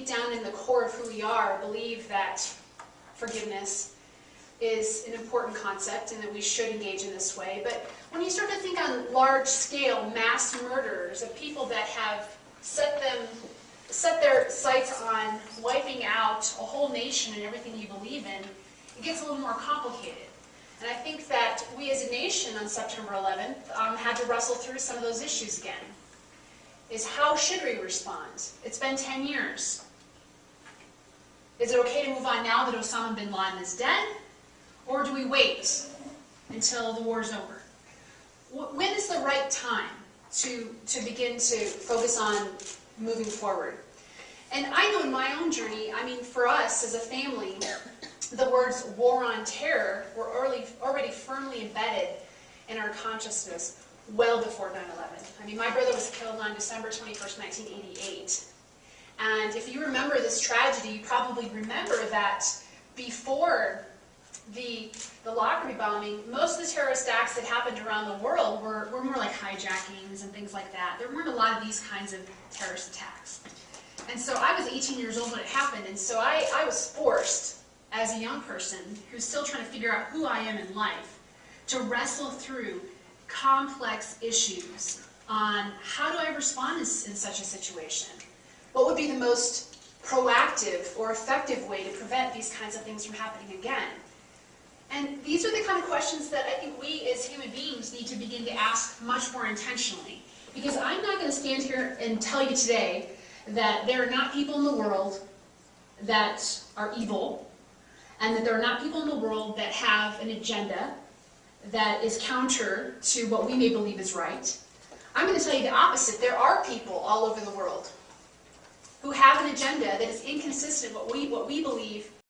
deep down in the core of who we are, believe that forgiveness is an important concept and that we should engage in this way. But when you start to think on large-scale mass murders of people that have set their sights on wiping out a whole nation and everything you believe in, it gets a little more complicated. And I think that we as a nation on September 11th had to wrestle through some of those issues again. Is how should we respond? It's been 10 years. Is it okay to move on now that Osama bin Laden is dead? Or do we wait until the war's over? When is the right time to begin to focus on moving forward? And I know in my own journey, I mean, for us as a family, the words war on terror were already firmly embedded in our consciousness well before 9/11. I mean, my brother was killed on December 21st, 1988. And if you remember this tragedy, you probably remember that before the Lockerbie bombing, most of the terrorist acts that happened around the world were more like hijackings and things like that. There weren't a lot of these kinds of terrorist attacks. And so I was 18 years old when it happened, and so I was forced, as a young person who's still trying to figure out who I am in life, to wrestle through complex issues on how do I respond in such a situation? What would be the most proactive or effective way to prevent these kinds of things from happening again? And these are the kind of questions that I think we as human beings need to begin to ask much more intentionally. Because I'm not going to stand here and tell you today that there are not people in the world that are evil, and that there are not people in the world that have an agenda that is counter to what we may believe is right. I'm going to tell you the opposite. There are people all over the world who have an agenda that is inconsistent with what we believe